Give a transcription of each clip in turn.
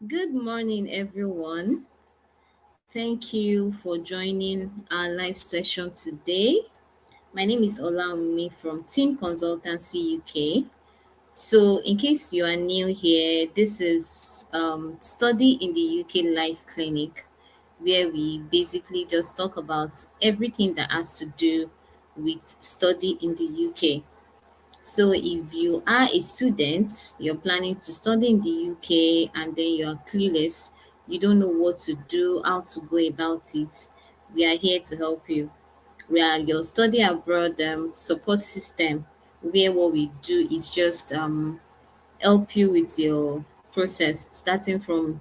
Good morning, everyone. Thank you for joining our live session today. My name is Olaumi from Team Consultancy UK. So, in case you are new here, this is Study in the UK Life Clinic, where we basically just talk about everything that has to do with study in the UK. So if you are a student, you're planning to study in the UK and then you are clueless, you don't know what to do, how to go about it, we are here to help you. We are your study abroad support system, where what we do is just help you with your process, starting from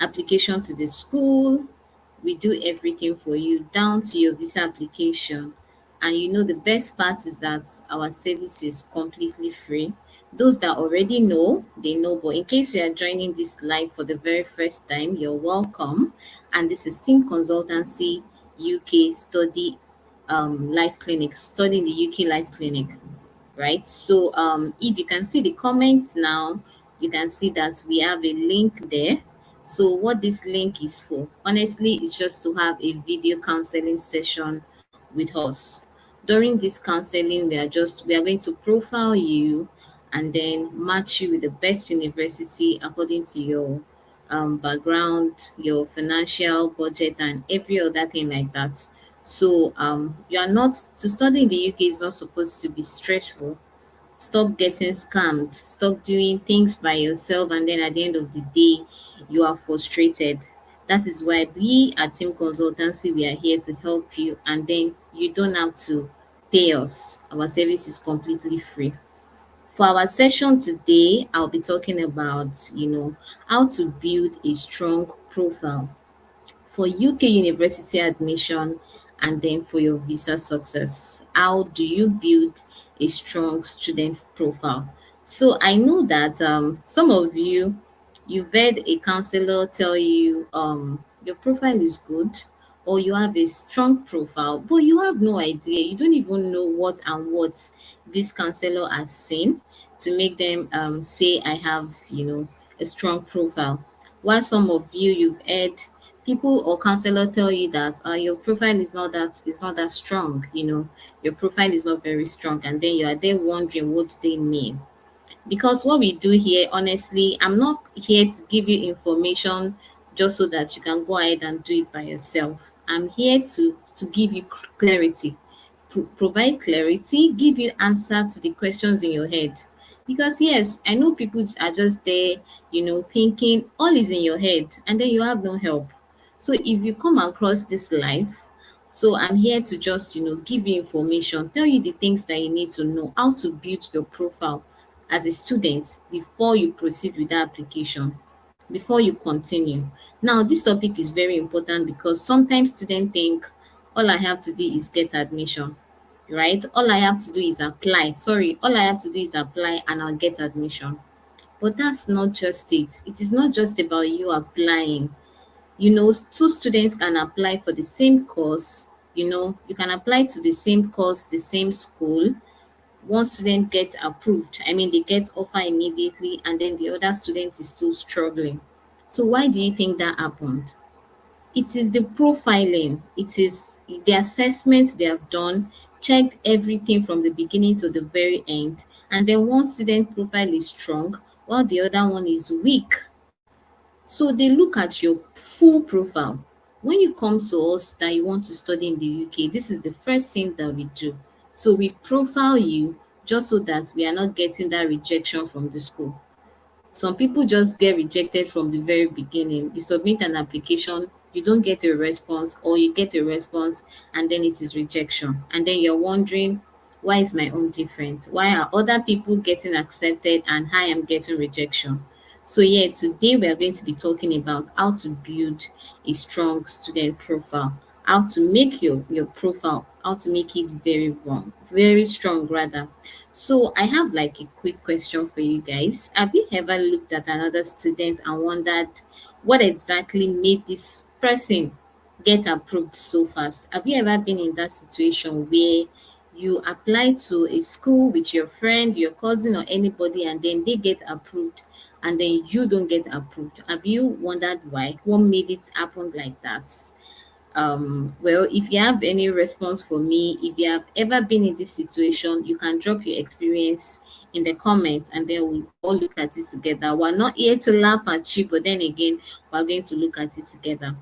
application to the school. We do everything for you down to your visa application. And the best part is that our service is completely free. Those that already know, they know. But in case you are joining this live for the very first time, you're welcome. And this is Team Consultancy UK Study Life Clinic, Study in the UK Life Clinic, right? So if you can see the comments now, you can see that we have a link there. So what this link is for, honestly, is just to have a video counseling session with us. During this counseling, we are going to profile you and then match you with the best university according to your background, your financial budget, and every other thing like that. So you are not to study in the UK is not supposed to be stressful. Stop getting scammed. Stop doing things by yourself, and then at the end of the day, you are frustrated. That is why we at Team Consultancy, we are here to help you, and then you don't have to pay us. Our service is completely free. For our session today, I'll be talking about, how to build a strong profile for UK university admission and then for your visa success. How do you build a strong student profile? So I know that some of you've heard a counselor tell you your profile is good or you have a strong profile, but you have no idea. You don't even know what and what this counselor has seen to make them say I have, a strong profile. While some of you've heard people or counselor tell you that your profile is not that strong, your profile is not very strong, and then you are there wondering what they mean. Because what we do here, honestly, I'm not here to give you information just so that you can go ahead and do it by yourself. I'm here to give you clarity, provide clarity, give you answers to the questions in your head. Because yes, I know people are just there, thinking all is in your head and then you have no help. So if you come across this life, so I'm here to just, give you information, tell you the things that you need to know, how to build your profile as a student before you proceed with the application, before you continue. Now, this topic is very important because sometimes students think all I have to do is get admission, right? All I have to do is apply. Sorry, all I have to do is apply and I'll get admission. But that's not just it. It is not just about you applying. Two students can apply for the same course. You can apply to the same course, the same school. One student gets approved, I mean, they get offer immediately, and then the other student is still struggling. So why do you think that happened? It is the profiling, it is the assessment they have done, checked everything from the beginning to the very end, and then one student profile is strong while the other one is weak. So they look at your full profile. When you come to us that you want to study in the UK, this is the first thing that we do. So we profile you just so that we are not getting that rejection from the school. Some people just get rejected from the very beginning. You submit an application, you don't get a response, or you get a response and then it is rejection. And then you're wondering, why is my own different? Why are other people getting accepted and I am getting rejection? So yeah, today we are going to be talking about how to build a strong student profile, how to make your profile, how to make it very strong rather. So I have like a quick question for you guys. Have you ever looked at another student and wondered what exactly made this person get approved so fast? Have you ever been in that situation where you apply to a school with your friend, your cousin, or anybody, and then they get approved, and then you don't get approved. Have you wondered why? What made it happen like that? Well, if you have any response for me, if you have ever been in this situation, you can drop your experience in the comments, and then we'll all look at it together. We're not here to laugh at you, but then again, we're going to look at it together.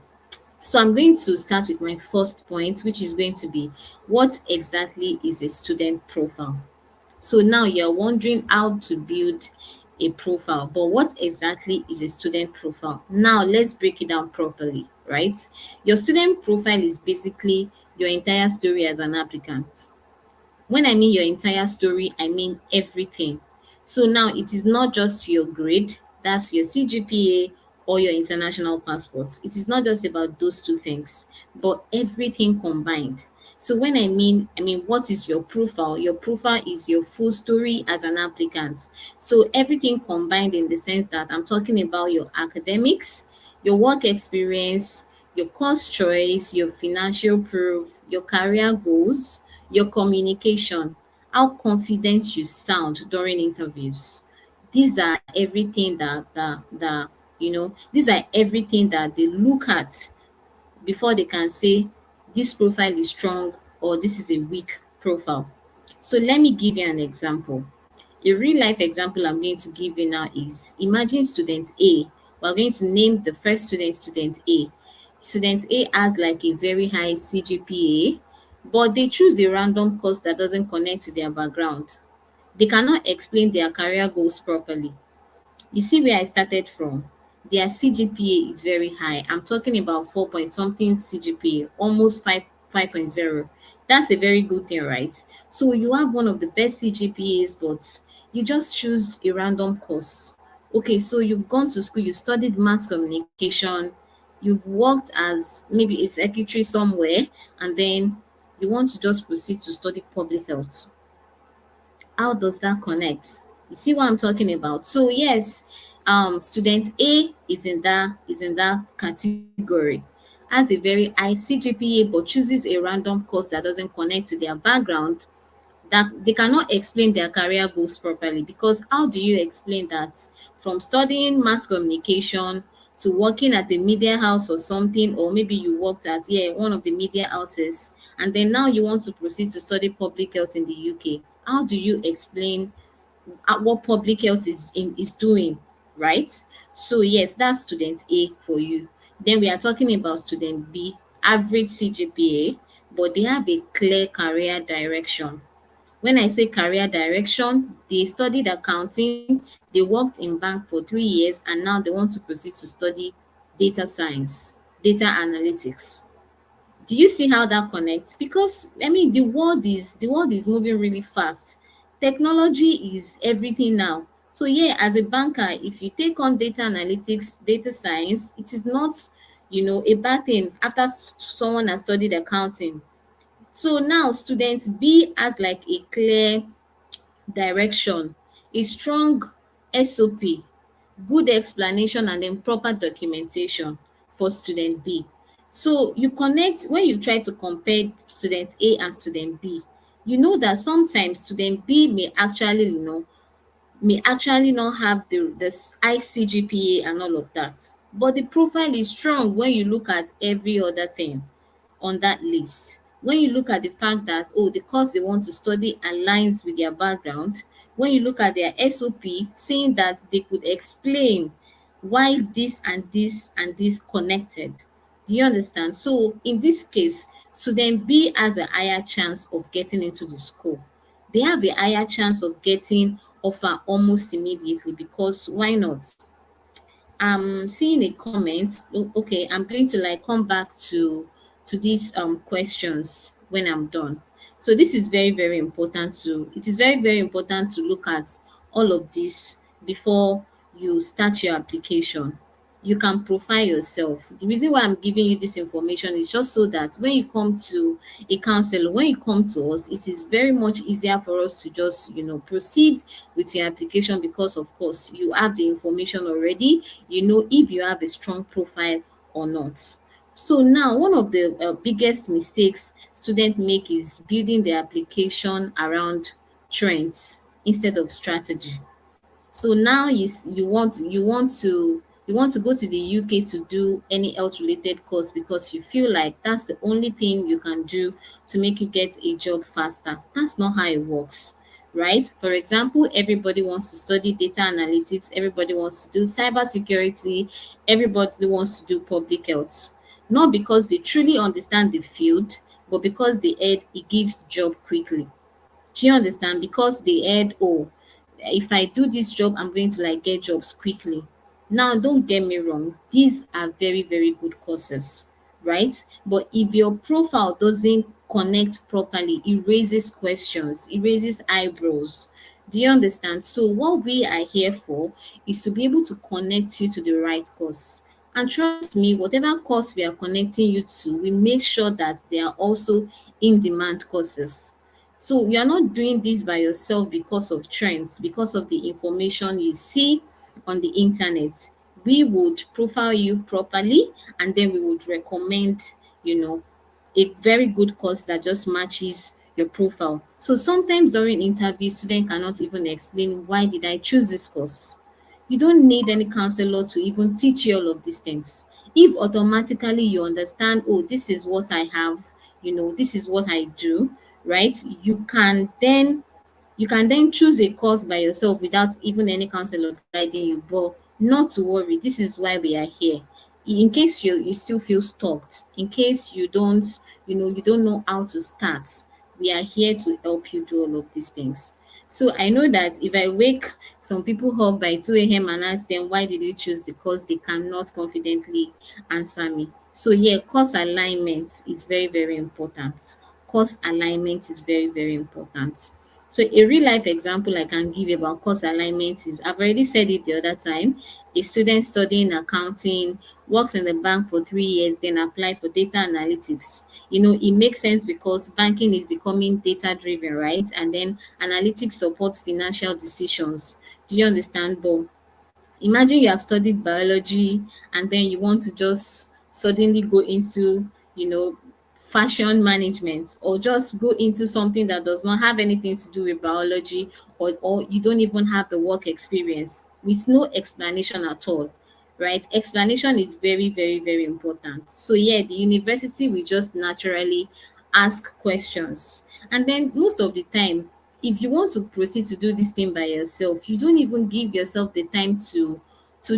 So I'm going to start with my first point, which is going to be, what exactly is a student profile? So now you're wondering how to build a profile, but what exactly is a student profile? Now let's break it down properly, right? Your student profile is basically your entire story as an applicant. When I mean your entire story, I mean everything. So now it is not just your grade, that's your CGPA or your international passports. It is not just about those two things, but everything combined. So when I mean what is your profile? Your profile is your full story as an applicant. So everything combined in the sense that I'm talking about your academics, your work experience, your course choice, your financial proof, your career goals, your communication, how confident you sound during interviews. These are everything these are everything that they look at before they can say this profile is strong or this is a weak profile. So let me give you an example. A real life example I'm going to give you now is, imagine student A. We're going to name the first student student A. Student A has like a very high CGPA, but they choose a random course that doesn't connect to their background. They cannot explain their career goals properly. You see where I started from? Their CGPA is very high. I'm talking about 4 point something CGPA, almost 5.0. That's a very good thing, right? So you have one of the best CGPAs, but you just choose a random course. Okay, so you've gone to school, you studied mass communication, you've worked as maybe a secretary somewhere, and then you want to just proceed to study public health. How does that connect? You see what I'm talking about? So yes, student A is in that category, has a very high CGPA but chooses a random course that doesn't connect to their background, that they cannot explain their career goals properly, because how do you explain that from studying mass communication to working at a media house or something, or maybe you worked at one of the media houses, and then now you want to proceed to study public health in the UK? How do you explain what public health is doing, right? So yes, that's student A for you. Then we are talking about student B, average CGPA, but they have a clear career direction. When I say career direction, they studied accounting, they worked in bank for 3 years, and now they want to proceed to study data science, data analytics. Do you see how that connects? Because I mean the world is moving really fast. Technology is everything now. So yeah, as a banker, if you take on data analytics, data science, it is not, a bad thing after someone has studied accounting. So now student B has like a clear direction, a strong SOP, good explanation, and then proper documentation for student B. So you connect when you try to compare student A and student B, you know that sometimes student B may actually not have the high CGPA and all of that, but the profile is strong when you look at every other thing on that list. When you look at the fact that, oh, the course they want to study aligns with their background, when you look at their SOP, saying that they could explain why this and this and this connected. Do you understand? So in this case, student B has a higher chance of getting into the school. They have a higher chance of getting offer almost immediately, because why not? I'm seeing a comment. Okay, I'm going to like come back to these questions when I'm done. So this is very, very important to it is very, very important to look at all of this before you start your application. You can profile yourself. The reason why I'm giving you this information is just so that when you come to a counselor, when you come to us, it is very much easier for us to just, proceed with your application, because of course you have the information already, if you have a strong profile or not. So now one of the biggest mistakes students make is building their application around trends instead of strategy. So now you want to go to the UK to do any health related course because you feel like that's the only thing you can do to make you get a job faster. That's not how it works, right? For example, everybody wants to study data analytics, everybody wants to do cyber security, everybody wants to do public health. Not because they truly understand the field, but because they heard it gives job quickly. Do you understand? Because they heard, oh, if I do this job, I'm going to like get jobs quickly. Now, don't get me wrong, these are very, very good courses, right? But if your profile doesn't connect properly, it raises questions, it raises eyebrows. Do you understand? So, what we are here for is to be able to connect you to the right course. And trust me, whatever course we are connecting you to, we make sure that they are also in demand courses. So you are not doing this by yourself because of trends, because of the information you see on the internet. We would profile you properly and then we would recommend, you know, a very good course that just matches your profile. So sometimes during interview, students cannot even explain why did I choose this course. You don't need any counselor to even teach you all of these things. If automatically you understand, oh, this is what I have, this is what I do, right? You can then choose a course by yourself without even any counselor guiding you. But not to worry, this is why we are here. In case you still feel stuck, in case you don't know how to start, we are here to help you do all of these things. So I know that if I wake some people up by 2 a.m. and ask them why did you choose the course, they cannot confidently answer me. So yeah, course alignment is very, very important. Course alignment is very, very important. So a real life example I can give about course alignment is, I've already said it the other time, a student studying accounting, works in the bank for 3 years, then apply for data analytics. It makes sense because banking is becoming data driven, right? And then analytics supports financial decisions. Do you understand? But imagine you have studied biology and then you want to just suddenly go into, you know, fashion management, or just go into something that does not have anything to do with biology, or you don't even have the work experience with no explanation at all, right? Explanation is very, very, very important. So yeah, the university will just naturally ask questions. And then most of the time, if you want to proceed to do this thing by yourself, you don't even give yourself the time to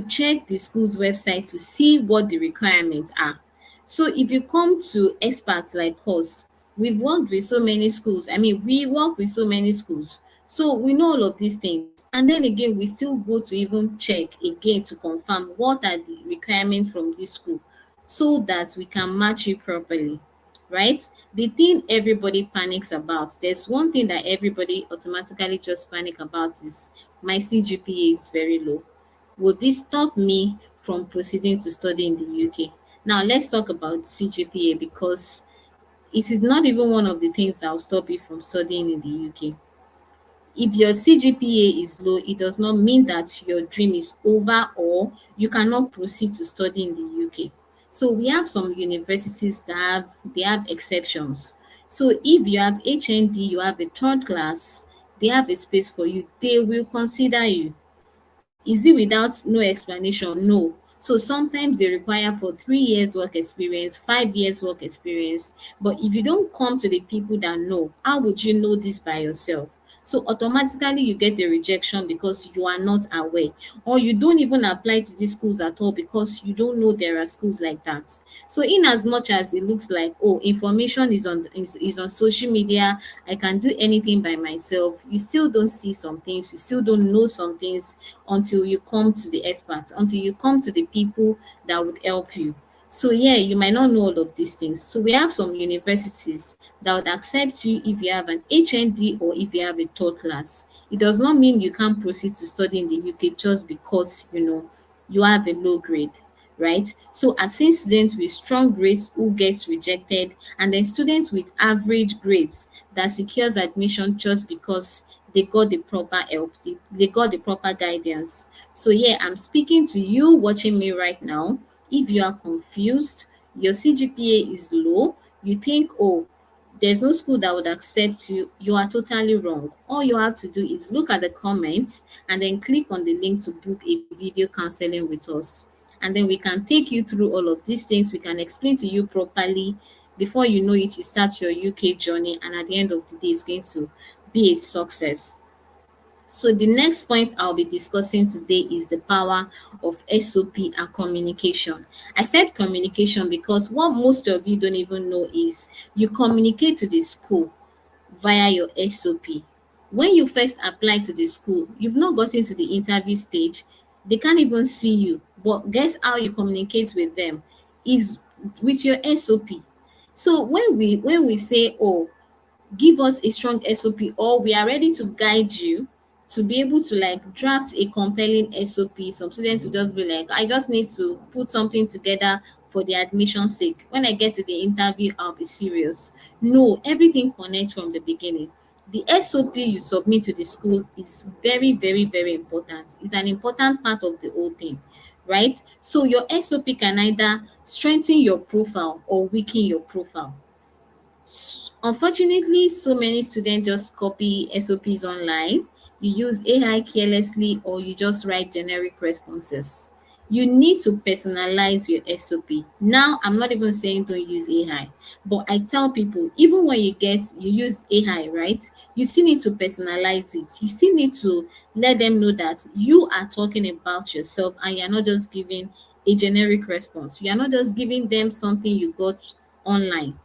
check the school's website to see what the requirements are. So if you come to experts like us, we've worked with so many schools. I mean, we work with so many schools. So we know all of these things. And then again, we still go to even check again to confirm what are the requirements from this school so that we can match it properly, right? The thing everybody panics about, there's one thing that everybody automatically just panic about is, my CGPA is very low. Will this stop me from proceeding to study in the UK? Now, let's talk about CGPA because it is not even one of the things that will stop you from studying in the UK. If your CGPA is low, it does not mean that your dream is over or you cannot proceed to study in the UK. So we have some universities that have exceptions. So if you have HND, you have a third class, they have a space for you, they will consider you. Is it without no explanation? No. So sometimes they require for 3 years work experience, 5 years work experience. But if you don't come to the people that know, how would you know this by yourself? So automatically you get a rejection because you are not aware, or you don't even apply to these schools at all because you don't know there are schools like that. So in as much as it looks like, oh, information is on social media, I can do anything by myself, you still don't see some things, you still don't know some things until you come to the experts, until you come to the people that would help you. So yeah, you might not know all of these things. So we have some universities that would accept you if you have an HND or if you have a third class. It does not mean you can't proceed to study in the UK just because you have a low grade, right? So I've seen students with strong grades who gets rejected, and then students with average grades that secures admission just because they got the proper help, they got the proper guidance. So yeah, I'm speaking to you watching me right now. If you are confused, your CGPA is low, you think, oh, there's no school that would accept you, you are totally wrong. All you have to do is look at the comments and then click on the link to book a video counseling with us. And then we can take you through all of these things. We can explain to you properly. Before you know it, you start your UK journey, and at the end of the day, it's going to be a success. So the next point I'll be discussing today is the power of SOP and communication. I said communication because what most of you don't even know is you communicate to the school via your SOP. When you first apply to the school, you've not gotten to the interview stage, they can't even see you. But guess how you communicate with them is with your SOP. So when we say, oh, give us a strong SOP, or we are ready to guide you to be able to like draft a compelling SOP. Some students will just be like, I just need to put something together for the admission sake. When I get to the interview, I'll be serious. No, everything connects from the beginning. The SOP you submit to the school is very, very, very important. It's an important part of the whole thing, right? So your SOP can either strengthen your profile or weaken your profile. Unfortunately, so many students just copy SOPs online. You use AI carelessly or you just write generic responses. You need to personalize your SOP. Now, I'm not even saying don't use AI, but I tell people, even when you use AI, right? You still need to personalize it. You still need to let them know that you are talking about yourself and you're not just giving a generic response. You're not just giving them something you got online,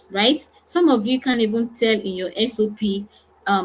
right? Some of you can even tell in your SOP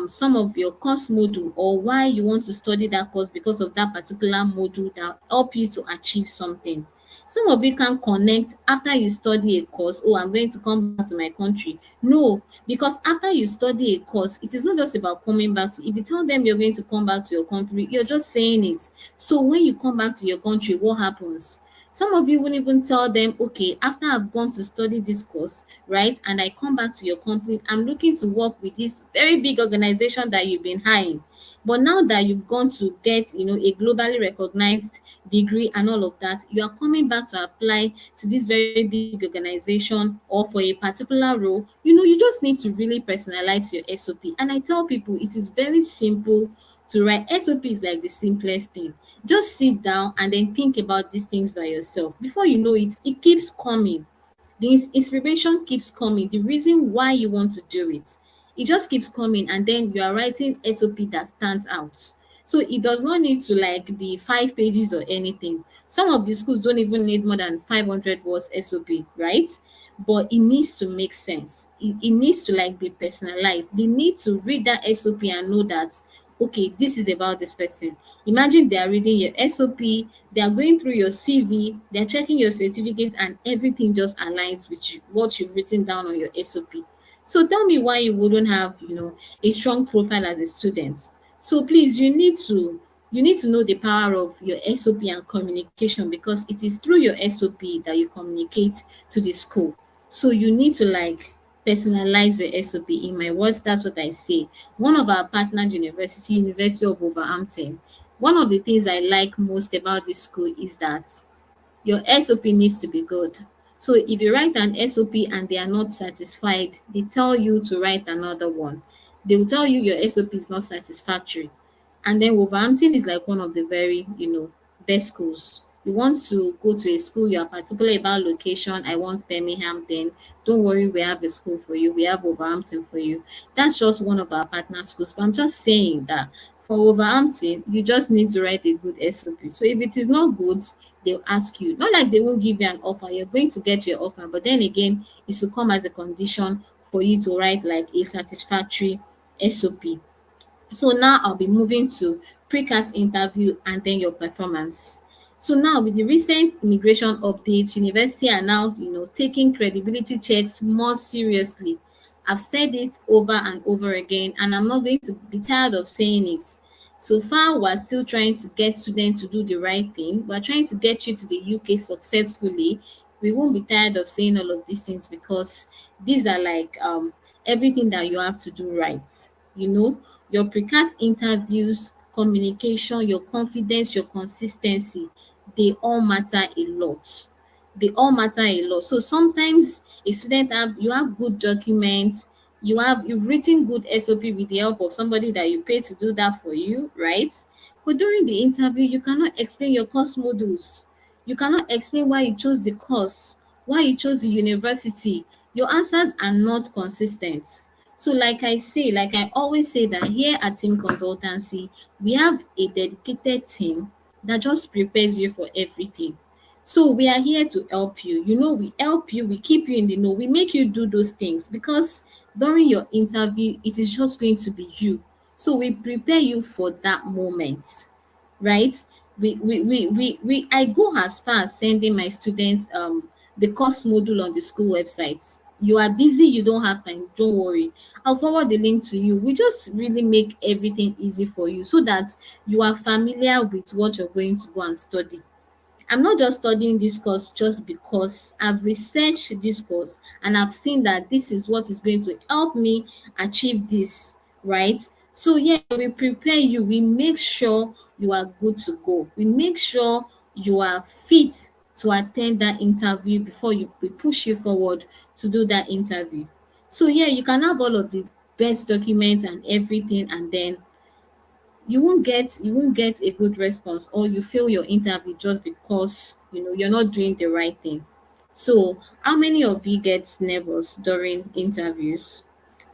some of your course module or why you want to study that course because of that particular module that help you to achieve something. Some of you can connect after you study a course, oh, I'm going to come back to my country. No, because after you study a course, it is not just about coming back to, if you tell them you're going to come back to your country, you're just saying it. So when you come back to your country, what happens? Some of you won't even tell them, okay, after I've gone to study this course, right, and I come back to your company, I'm looking to work with this very big organization that you've been hiring. But now that you've gone to get, a globally recognized degree and all of that, you are coming back to apply to this very big organization or for a particular role. You just need to really personalize your SOP. And I tell people it is very simple to write. SOP is like the simplest thing. Just sit down and then think about these things by yourself. Before you know it, it keeps coming. The inspiration keeps coming. The reason why you want to do it, it just keeps coming, and then you are writing SOP that stands out. So it does not need to like be 5 pages or anything. Some of the schools don't even need more than 500 words SOP, right? But it needs to make sense. It needs to like be personalized. They need to read that SOP and know that, okay, this is about this person. Imagine they are reading your SOP, they are going through your CV, they are checking your certificates, and everything just aligns with what you've written down on your SOP. So tell me why you wouldn't have, a strong profile as a student. So please, you need to know the power of your SOP and communication, because it is through your SOP that you communicate to the school. So you need to like personalize your SOP. In my words, that's what I say. One of our partner university, University of Wolverhampton, one of the things I like most about this school is that your SOP needs to be good. So if you write an SOP and they are not satisfied, they tell you to write another one. They will tell you your SOP is not satisfactory. And then Wolverhampton is like one of the very, best schools. You want to go to a school, you are particular about location. I want Birmingham, then don't worry, we have a school for you. We have Wolverhampton for you. That's just one of our partner schools. But I'm just saying that for Wolverhampton, you just need to write a good SOP. So if it is not good, they'll ask you. Not like they won't give you an offer. You're going to get your offer, but then again, it will come as a condition for you to write like a satisfactory SOP. So now I'll be moving to precast interview and then your performance. So now with the recent immigration updates, university are now, taking credibility checks more seriously. I've said it over and over again, and I'm not going to be tired of saying it. So far, we're still trying to get students to do the right thing. We're trying to get you to the UK successfully. We won't be tired of saying all of these things, because these are like everything that you have to do right. You know, your precast interviews, communication, your confidence, your consistency, they all matter a lot. They all matter a lot. So sometimes a student have good documents, you've written good SOP with the help of somebody that you pay to do that for you, right? But during the interview, you cannot explain your course modules. You cannot explain why you chose the course, why you chose the university. Your answers are not consistent. So like I always say that here at Team Consultancy, we have a dedicated team that just prepares you for everything. So we are here to help you. You know, we help you, we keep you in the know, we make you do those things because during your interview, it is just going to be you. So we prepare you for that moment, right? I go as far as sending my students the course module on the school website. You are busy, you don't have time, don't worry. I'll forward the link to you. We just really make everything easy for you so that you are familiar with what you're going to go and study. I'm not just studying this course just because I've researched this course and I've seen that this is what is going to help me achieve this, right? So yeah, we prepare you, we make sure you are good to go. We make sure you are fit to attend that interview before we push you forward to do that interview. So yeah, you can have all of the best documents and everything, and then you won't get a good response, or you fail your interview just because you're not doing the right thing. So how many of you get nervous during interviews?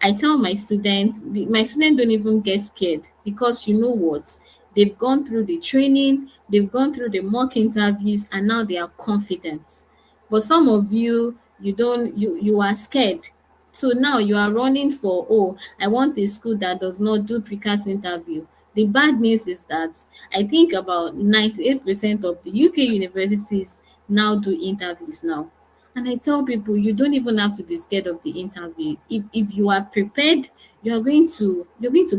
I tell my students don't even get scared because you know what? They've gone through the training, they've gone through the mock interviews, and now they are confident. But some of you, you don't you are scared. So now you are running for, oh, I want a school that does not do precast interview. The bad news is that I think about 98% of the UK universities now do interviews now. And I tell people you don't even have to be scared of the interview. If you are prepared, you're going to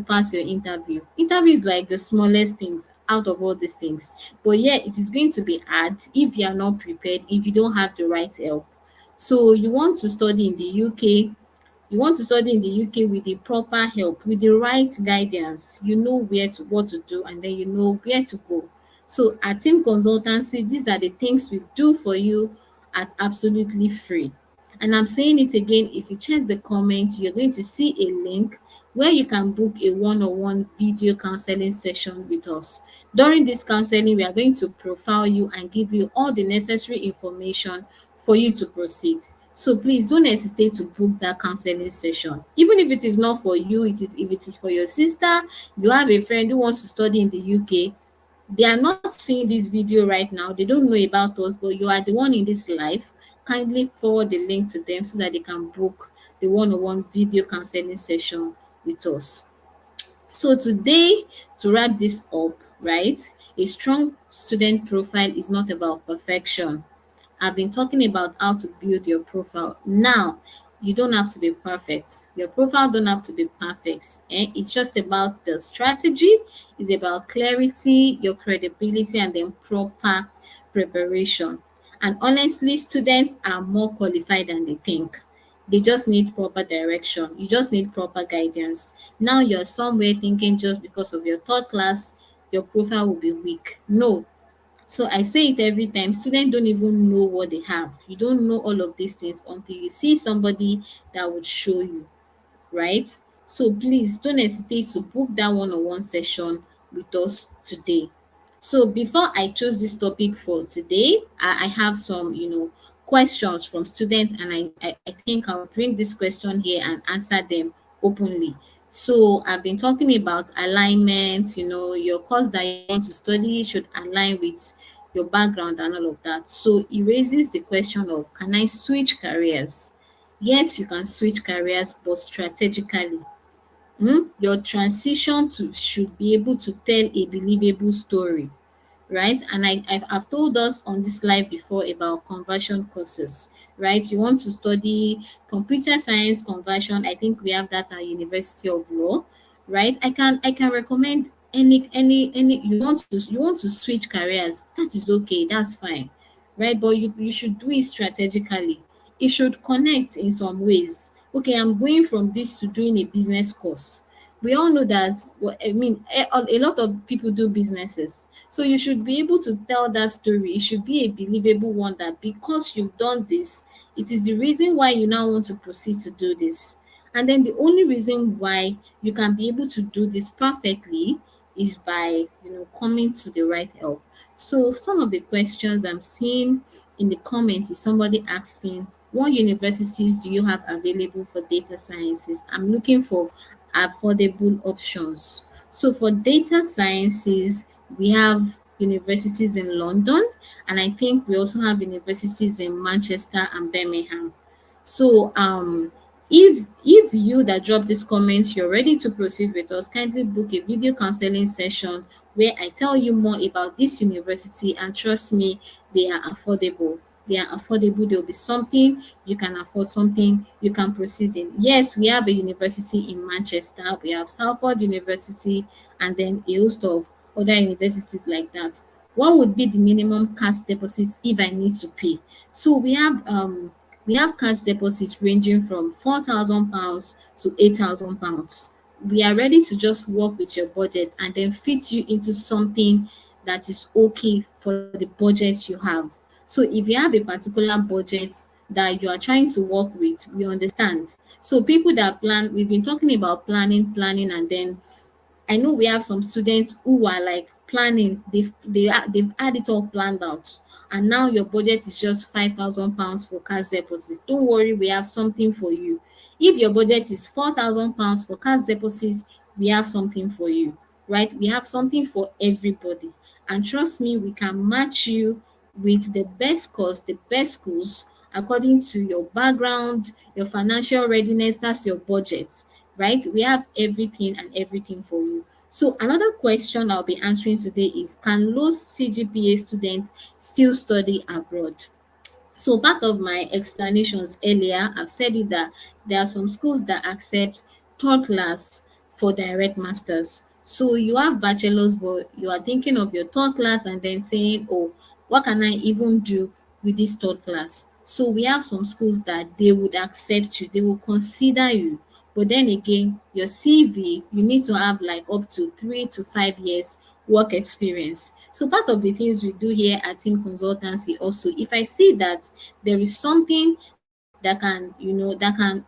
pass your interview. Interview is like the smallest things out of all these things. But yeah, it is going to be hard if you are not prepared, if you don't have the right help. So you want to study in the UK with the proper help, with the right guidance. You know what to do, and then you know where to go. So at Team Consultancy, these are the things we do for you at absolutely free. And I'm saying it again, if you check the comments, you're going to see a link where you can book a one-on-one video counseling session with us. During this counseling, we are going to profile you and give you all the necessary information for you to proceed. So please don't hesitate to book that counseling session. Even if it is not for you, if it is for your sister, you have a friend who wants to study in the UK, they are not seeing this video right now, they don't know about us, but you are the one in this life. Kindly forward the link to them so that they can book the one-on-one video counseling session with us. So today, to wrap this up, right, a strong student profile is not about perfection. I've been talking about how to build your profile. Now, you don't have to be perfect. Your profile don't have to be perfect. It's just about the strategy. It's about clarity, your credibility, and then proper preparation. And honestly, students are more qualified than they think. They just need proper direction. You just need proper guidance. Now you're somewhere thinking just because of your third class, your profile will be weak. No, so I say it every time, students don't even know what they have. You don't know all of these things until you see somebody that would show you, right? So please don't hesitate to book that one-on-one session with us today. So before I chose this topic for today, I have some, questions from students, and I think I'll bring this question here and answer them openly. So I've been talking about alignment, your course that you want to study should align with your background and all of that. So it raises the question of, can I switch careers? Yes, you can switch careers, but strategically. Your transition to should be able to tell a believable story, right? And I've told us on this live before about conversion courses, right? You want to study computer science conversion. I think we have that at University of Law, right? I can recommend any you want to switch careers. That is okay. That's fine, right? But you should do it strategically. It should connect in some ways. Okay, I'm going from this to doing a business course. We all know that, I mean, a lot of people do businesses. So you should be able to tell that story. It should be a believable one, that because you've done this, it is the reason why you now want to proceed to do this. And then the only reason why you can be able to do this perfectly is by, coming to the right help. So some of the questions I'm seeing in the comments is somebody asking, what universities do you have available for data sciences? I'm looking for affordable options. So for data sciences, we have universities in London, and I think we also have universities in Manchester and Birmingham. So if you that drop these comments, you're ready to proceed with us, kindly book a video counseling session where I tell you more about this university, and trust me, they are affordable. They are affordable. There will be something you can afford, something you can proceed in. Yes, we have a university in Manchester, we have Salford University, and then a host of other universities like that. What would be the minimum cash deposits if I need to pay? So we have cash deposits ranging from £4,000 to £8,000. We are ready to just work with your budget and then fit you into something that is okay for the budget you have. So if you have a particular budget that you are trying to work with, we understand. So people that plan, we've been talking about planning, and then I know we have some students who are like planning, they've had it all planned out, and now your budget is just £5,000 for cash deposits. Don't worry, we have something for you. If your budget is £4,000 for cash deposits, we have something for you, right? We have something for everybody. And trust me, we can match you with the best course, the best schools, according to your background, your financial readiness, that's your budget, right? We have everything and everything for you. So another question I'll be answering today is, can low CGPA students still study abroad? So part of my explanations earlier, I've said it that there are some schools that accept third class for direct masters. So you have bachelor's, but you are thinking of your third class and then saying, oh, what can I even do with this third class? So we have some schools that they would accept you, they will consider you. But then again, your CV, you need to have like up to 3 to 5 years work experience. So part of the things we do here at Team Consultancy also, if I see that there is something that can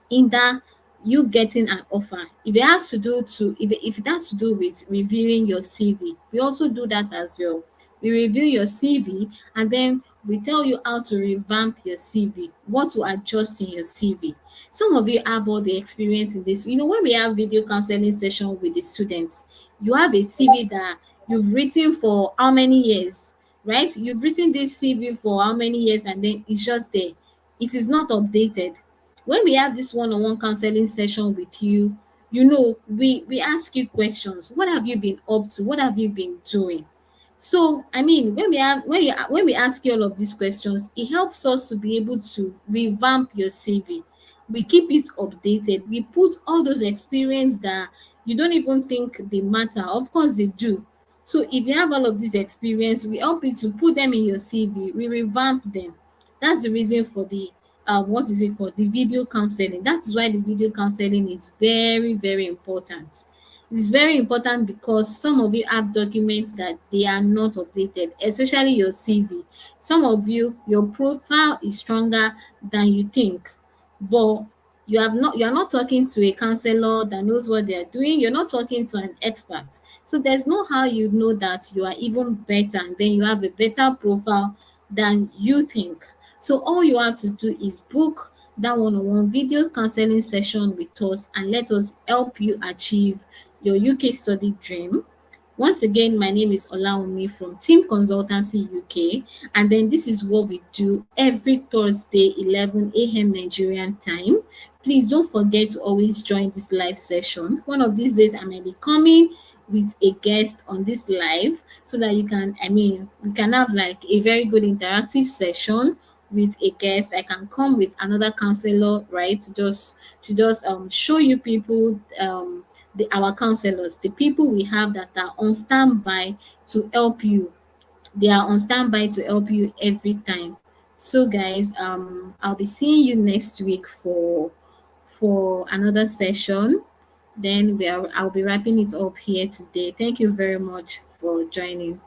hinder you getting an offer, if it has to do with reviewing your CV, we also do that as well. We review your CV, and then we tell you how to revamp your CV, what to adjust in your CV. Some of you have all the experience in this. When we have video counseling session with the students, you have a CV that you've written for how many years, right? You've written this CV for how many years, and then it's just there. It is not updated. When we have this one-on-one counseling session with you, we ask you questions. What have you been up to? What have you been doing? So, I mean, when we ask you all of these questions, it helps us to be able to revamp your CV. We keep it updated. We put all those experience that you don't even think they matter. Of course they do. So if you have all of this experience, we help you to put them in your CV. We revamp them. That's the reason for the what is it called? The video counseling. That is why the video counseling is very, very important. It's very important because some of you have documents that they are not updated, especially your CV. Some of you, your profile is stronger than you think, but you are not talking to a counselor that knows what they are doing. You're not talking to an expert. So there's no how you know that you are even better, and then you have a better profile than you think. So all you have to do is book that one-on-one video counseling session with us, and let us help you achieve your UK study dream. Once again, my name is Olaomi from Team Consultancy UK, and then this is what we do every Thursday, 11 a.m. Nigerian time. Please don't forget to always join this live session. One of these days, I might be coming with a guest on this live, so that we can have like a very good interactive session with a guest. I can come with another counselor, right, to just show you people, our counselors, the people we have that are on standby to help you. They are on standby to help you every time. So guys, I'll be seeing you next week for another session. Then I'll be wrapping it up here today. Thank you very much for joining.